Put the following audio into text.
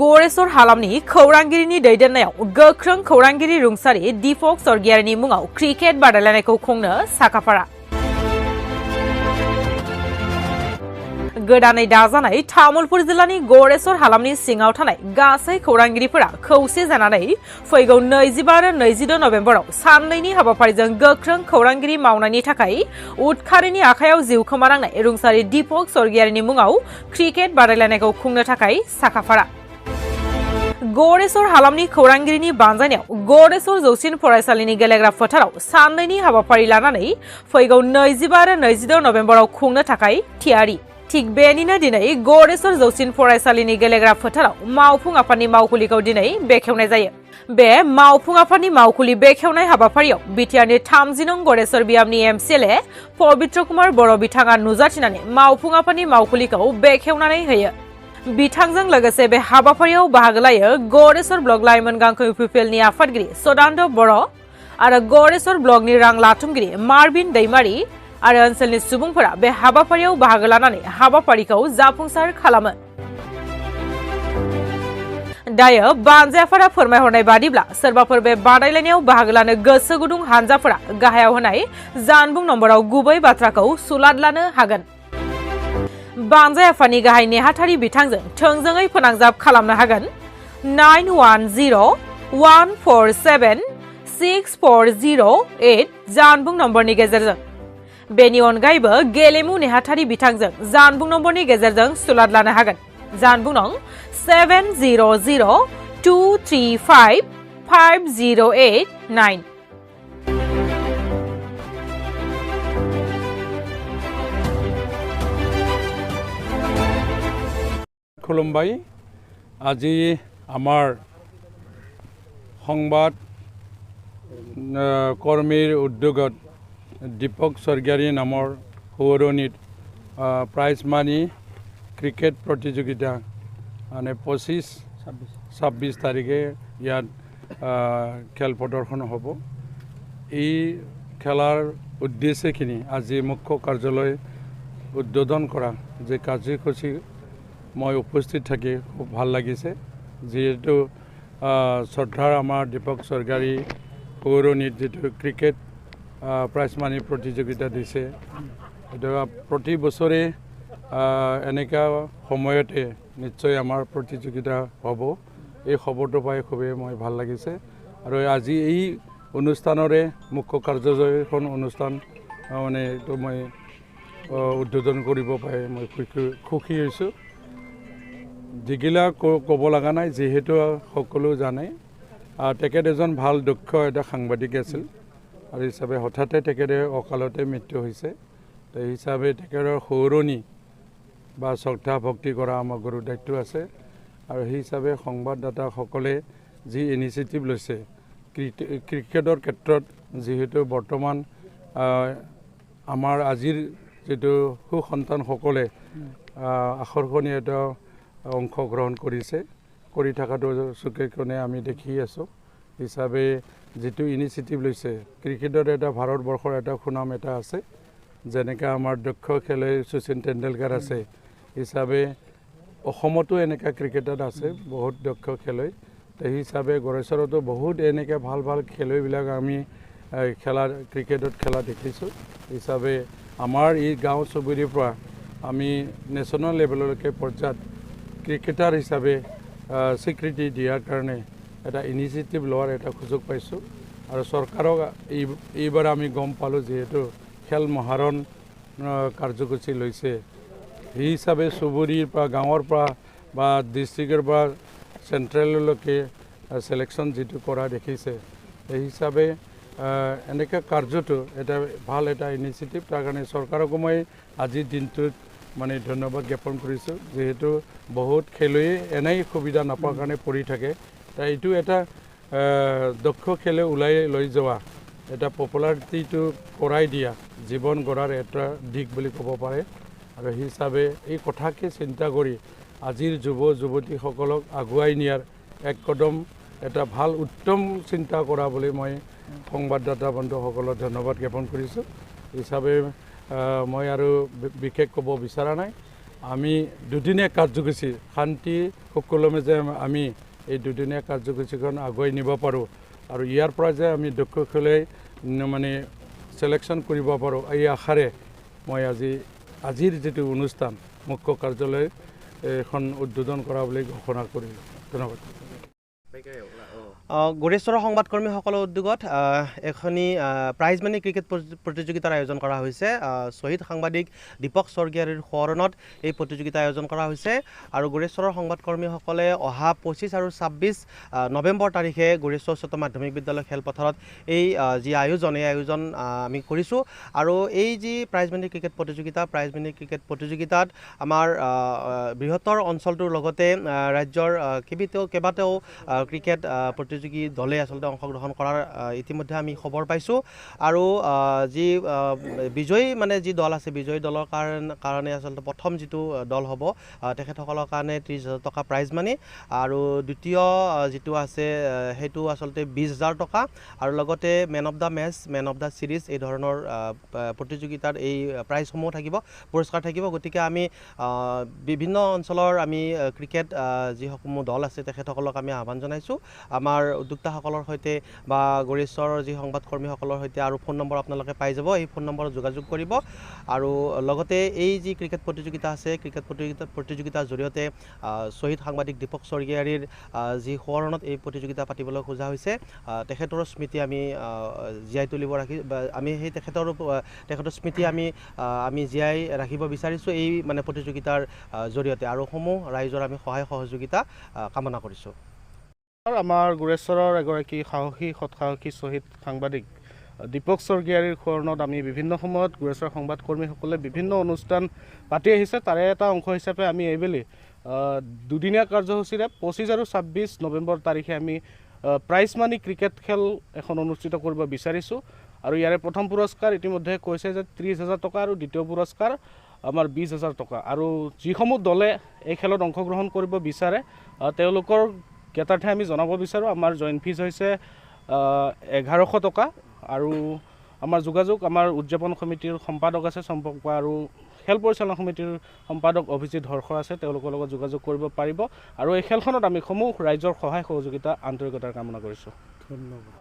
गरेश्वर हालामनि खौरांगिरिनि दैदेननायाव गोख्रों खौरांगिरि रुंसारि दीपक सरगियारिनि मुङाव क्रिकेट बादायलायनायखौ खुंनो साखाफारा गोदानै दाजानाय तामुलपुर जिल्लानि गरेश्वर हालामनि सिङाव थानाय गासै खौरांगिरिफोरा खौसे जानानै फैगौ 25 आरो 26 नभेम्बराव साननैनि हाबाफारिजों गोख्रों खौरांगिरि मावनायनि थाखाय उदखारिनि आखायाव जिउ खोमानांनाय रुंसारि दीपक सरगियारिनि मुङाव क्रिकेट बादायलायनायखौ खुंनो थाखाय साखाफारा गरेश्वर हालामनि खौरांगिरिनि बानजायनायाव गरेश्वर जौसिन फरायसालिनि गेलेग्रा फोथाराव साननैनि हाबाफारि लानानै फैगौ 25 आरो 26 नभेम्बराव खुंनो थाखाय थियारि थिग बेनिनो दिनै गरेश्वर जौसिन फरायसालिनि गेलेग्रा फोथाराव मावफुं आफादनि मावखुलिखौ दिनै बेखेवनाय जायो बे मावफुं आफादनि मावखुलि बेखेवनाय हाबाफारियाव बिटिआरनि 30 नं गरेश्वर बियामनि एमसिएलए पबित्र कुमार बर' बिथाङा नुजाथिनानै मावफुं आफादनि मावखुलिखौ बेखेवनानै होयो बिथांजों लोगोसे बे हाबाफारियाव बाहागो लायो गरेश्वर ब्लक लाइमोन गांखो इउपिपिएलनि आफादगिरि सदानन्द बर' आरो गरेश्वर ब्लकनि रां लाथुमगिरि मार्बिन दैमारि आरो ओनसोलनि सुबुंफोरा बे हाबाफारियाव बाहागो लानानै हाबाफारिखौ जाफुंसार खालामो दायो बानजायाफोरा फोरमायहरनाय बादिब्ला सोरबाफोर बे बादायलायनायाव बाहागो लानो गोसो गुदुं हानजाफोरा गाहायाव होनाय जानबुं नम्बराव गुबै बाथ्राखौ सुलादलानो हागोन बानजायाफानि गाहाय नेहाथारि बिथांजों थोंजोङै फोनांजाब खालामनो हागोन 9101476408 जानबुं नम्बरनि गेजेरजों बेनि अनगायैबो गेलेमु नेहाथारि बिथांजों जानबुं नम्बरनि गेजेरजों सुलाद लानो हागोन जानबुं नं 7002355089 खुलुमबाय আজি আমাৰ সংবাদ কৰ্মীৰ উদ্যোগত দীপক স্বৰ্গীয়াৰী নামৰ সৌৰণীত প্ৰাইজ মানি ক্ৰিকেট প্ৰতিযোগিতা মানে 25-26 তাৰিখে ইয়াত খেল প্ৰদৰ্শন হ'ব এই খেলাৰ উদ্দেশ্যখিনি আজি মুখ্য কাৰ্যালয় উদ্বোধন কৰা যে কাৰ্যসূচী মই উপস্থিত থাকি খুব ভাল লাগিছে যেহেতু শ্ৰদ্ধাৰ আমাৰ দীপক স্বৰ্গীয়াৰী সৌৰণীত যেটো ক্ৰিকেট প্ৰাইজ মানি প্ৰতিযোগিতা দিছে এটা প্ৰতি বছৰে এনেকা সময়তে নিশ্চয় আমাৰ প্ৰতিযোগিতা হ'ব এই খবৰটো পাই খুবেই মই ভাল লাগিছে আৰু আজি এই অনুষ্ঠানৰে মুখ্য কাৰ্যালয়খন অনুষ্ঠান মানে তো মই উদ্বোধন কৰিব পাই মই খুশি হৈছোঁ যিগিলা ক'ব লগা নাই যেহেতু সকলো জানে তেখেত এজন ভাল দক্ষ এটা সাংবাদিক আছিল আৰু হিচাপে হঠাতে তেখেতে অকালতে মৃত্যু হৈছে সেই হিচাপে তেখেতৰ সৌৰণী বা শ্ৰদ্ধা ভক্তি কৰা আমাৰ গুৰু দায়িত্ব আছে আৰু সেই হিচাপে সংবাদদাতাসকলে যি ইনিচিয়েটিভ লৈছে ক্ৰিকেটৰ ক্ষেত্ৰত যেহেতু বৰ্তমান আমাৰ আজিৰ যেটো সুসন্তানসকলে আকৰ্ষণীয় এটা অংশগ্ৰহণ কৰিছে কৰি থকাটো চুকে কোণে আমি দেখি আছোঁ হিচাপে যেটো ইনিচিয়েটিভ লৈছে ক্ৰিকেটৰ এটা ভাৰতবৰ্ষৰ এটা সুনাম এটা আছে যেনেকৈ আমাৰ দক্ষ খেলুৱৈ শচীন তেণ্ডুলকাৰ আছে হিচাপে অসমতো এনেকা ক্ৰিকেটত আছে বহুত দক্ষ খেলুৱৈ সেই হিচাপে গড়েশ্বৰতো বহুত এনেকৈ ভাল ভাল খেলুৱৈবিলাক আমি খেলা ক্ৰিকেটত খেলা দেখিছোঁ হিচাপে আমাৰ এই গাঁও চুবুৰীৰ পৰা আমি নেশ্যনেল লেভেললৈকে পৰ্যায়ত ক্ৰিকেটাৰ হিচাপে স্বীকৃতি দিয়াৰ কাৰণে এটা ইনিচিয়েটিভ লোৱাৰ এটা সুযোগ পাইছোঁ আৰু চৰকাৰক এইবাৰ আমি গম পালোঁ যিহেতু খেল মহাৰণ কাৰ্যসূচী লৈছে সেই হিচাপে চুবুৰীৰ পৰা গাঁৱৰ পৰা বা ডিষ্ট্ৰিক্টৰ পৰা চেণ্ট্ৰেললৈকে চিলেকশ্যন যিটো কৰা দেখিছে সেই হিচাপে এনেকুৱা কাৰ্যটো এটা ভাল এটা ইনিচিয়েটিভ তাৰ কাৰণে চৰকাৰকো মই আজিৰ দিনটোত মানে ধন্যবাদ জ্ঞাপন কৰিছোঁ যেহেতু বহুত খেলুৱৈয়ে এনেই সুবিধা নাপাৰ কাৰণে পৰি থাকে এইটো এটা দক্ষ খেলুৱৈ ওলাই লৈ যোৱা এটা পপুলাৰিটিটো কৰাই দিয়া জীৱন গঢ়াৰ এটা দিশ বুলি ক'ব পাৰে আৰু সেই হিচাপে এই কথাকে চিন্তা কৰি আজিৰ যুৱ যুৱতীসকলক আগুৱাই নিয়াৰ এক কদম এটা ভাল উত্তম চিন্তা কৰা বুলি মই সংবাদদাতা বন্ধুসকলক ধন্যবাদ জ্ঞাপন কৰিছোঁ হিচাপে মই আৰু বিশেষ ক'ব বিচৰা নাই আমি দুদিনীয়া কাৰ্যসূচী শান্তি সুকলমে যে আমি এই দুদিনীয়া কাৰ্যসূচীখন আগুৱাই নিব পাৰোঁ আৰু ইয়াৰ পৰা যে আমি দক্ষলৈ মানে চিলেকশ্যন কৰিব পাৰোঁ এই আশাৰে মই আজিৰ যিটো অনুষ্ঠান মুখ্য কাৰ্যালয় এখন উদ্বোধন কৰা বুলি ঘোষণা কৰিলোঁ ধন্যবাদ গড়েশ্বৰৰ সংবাদকৰ্মীসকলৰ উদ্যোগত এখনি প্ৰাইজ মানি ক্ৰিকেট প্ৰতিযোগিতাৰ আয়োজন কৰা হৈছে শ্বহীদ সাংবাদিক দীপক স্বৰ্গীয়াৰীৰ সোঁৱৰণত এই প্ৰতিযোগিতা আয়োজন কৰা হৈছে আৰু গড়েশ্বৰৰ সংবাদকৰ্মীসকলে অহা 25 আৰু 26 নৱেম্বৰ তাৰিখে গড়েশ্বৰ উচ্চতৰ মাধ্যমিক বিদ্যালয় খেলপথাৰত এই যি আয়োজন এই আয়োজন আমি কৰিছোঁ আৰু এই যি প্ৰাইজ মানি ক্ৰিকেট প্ৰতিযোগিতাত আমাৰ বৃহত্তৰ অঞ্চলটোৰ লগতে ৰাজ্যৰ কেইবাটাও ক্ৰিকেট প্ৰতিযোগী দলে আচলতে অংশগ্ৰহণ কৰাৰ ইতিমধ্যে আমি খবৰ পাইছোঁ আৰু যি বিজয়ী মানে যি দল আছে বিজয়ী দলৰ কাৰণে আচলতে প্ৰথম যিটো দল হ'ব তেখেতসকলৰ কাৰণে 30,000 টকা প্ৰাইজ মানি আৰু দ্বিতীয় যিটো আছে সেইটো আচলতে 20,000 টকা আৰু লগতে man of the match man of the series এই ধৰণৰ প্ৰতিযোগিতাৰ এই প্ৰাইজসমূহ থাকিব পুৰস্কাৰ থাকিব গতিকে আমি বিভিন্ন অঞ্চলৰ আমি ক্ৰিকেট যিসমূহ দল আছে তেখেতসকলক আমি আহ্বান জনাইছোঁ আমাৰ উদ্যোক্তাসকলৰ সৈতে বা গড়েশ্বৰৰ যি সংবাদকৰ্মীসকলৰ সৈতে আৰু ফোন নম্বৰ আপোনালোকে পাই যাব এই ফোন নম্বৰত যোগাযোগ কৰিব আৰু লগতে এই যি ক্ৰিকেট প্ৰতিযোগিতা আছে ক্ৰিকেট প্ৰতিযোগিতাৰ জৰিয়তে শ্বহীদ সাংবাদিক দীপক স্বৰ্গীয়াৰীৰ যি সোঁৱৰণত এই প্ৰতিযোগিতা পাতিবলৈ খোজা হৈছে তেখেতৰ স্মৃতি আমি জীয়াই তুলিব আমি সেই তেখেতৰ স্মৃতি আমি জীয়াই ৰাখিব বিচাৰিছোঁ এই মানে প্ৰতিযোগিতাৰ জৰিয়তে আৰু সমূহ ৰাইজৰ আমি সহায় সহযোগিতা কামনা কৰিছোঁ আমাৰ গড়েশ্বৰৰ এগৰাকী সৎসাহসী শ্বহীদ সাংবাদিক দীপক স্বৰ্গীয়াৰীৰ সোঁৱৰণত আমি বিভিন্ন সময়ত গড়েশ্বৰৰ সংবাদকৰ্মীসকলে বিভিন্ন অনুষ্ঠান পাতি আহিছে তাৰে এটা অংশ হিচাপে আমি এইবেলি দুদিনীয়া কাৰ্যসূচীৰে 25 আৰু 26 নৱেম্বৰ তাৰিখে আমি প্ৰাইজ মানি ক্ৰিকেট খেল এখন অনুষ্ঠিত কৰিব বিচাৰিছোঁ আৰু ইয়াৰে প্ৰথম পুৰস্কাৰ ইতিমধ্যে কৈছে যে 30,000 টকা আৰু দ্বিতীয় পুৰস্কাৰ আমাৰ 20,000 টকা আৰু যিসমূহ দলে এই খেলত অংশগ্ৰহণ কৰিব বিচাৰে তেওঁলোকৰ জ্ঞাতাৰ্থে আমি জনাব বিচাৰোঁ আমাৰ জইণ্ট ফিজ হৈছে 1100 টকা আৰু আমাৰ যোগাযোগ আমাৰ উদযাপন সমিতিৰ সম্পাদক আছে চম্পক আৰু খেল পৰিচালনা সমিতিৰ সম্পাদক অভিজিত হৰ্ষ আছে তেওঁলোকৰ লগত যোগাযোগ কৰিব পাৰিব আৰু এই খেলখনত আমি সমূহ ৰাইজৰ সহায় সহযোগিতা আন্তৰিকতাৰ কামনা কৰিছোঁ ধন্যবাদ